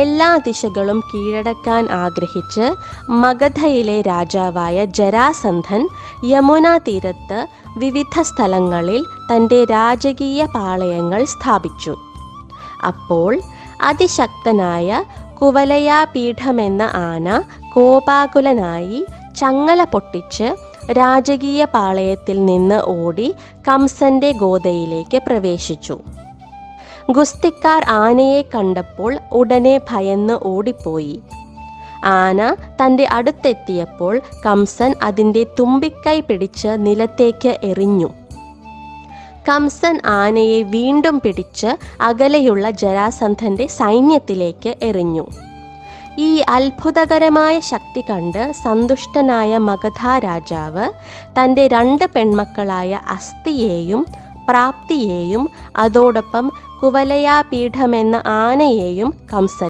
എല്ലാ ദിശകളും കീഴടക്കാൻ ആഗ്രഹിച്ച് മഗധയിലെ രാജാവായ ജരാസന്ധൻ യമുനാ തീരത്ത് വിവിധ സ്ഥലങ്ങളിൽ തൻ്റെ രാജകീയ പാളയങ്ങൾ സ്ഥാപിച്ചു. അപ്പോൾ അതിശക്തനായ കുവലയാപീഠമെന്ന ആന കോപാകുലനായി ചങ്ങല പൊട്ടിച്ച് രാജകീയ പാളയത്തിൽ നിന്ന് ഓടി കംസന്റെ ഗോദയിലേക്ക് പ്രവേശിച്ചു. ഗുസ്തിക്കാർ ആനയെ കണ്ടപ്പോൾ ഉടനെ ഭയന്ന് ഓടിപ്പോയി. ആന തൻ്റെ അടുത്തെത്തിയപ്പോൾ കംസൻ അതിൻ്റെ തുമ്പിക്കൈ പിടിച്ച് നിലത്തേക്ക് എറിഞ്ഞു. കംസൻ ആനയെ വീണ്ടും പിടിച്ച് അകലെയുള്ള ജരാസന്ധന്റെ സൈന്യത്തിലേക്ക് എറിഞ്ഞു. ഈ അത്ഭുതകരമായ ശക്തി കണ്ട് സന്തുഷ്ടനായ മഗധ രാജാവ് തൻ്റെ 2 പെൺമക്കളായ അസ്ഥിയെയും പ്രാപ്തിയെയും അതോടൊപ്പം കുവലയാപീഠമെന്ന ആനയെയും കംസൻ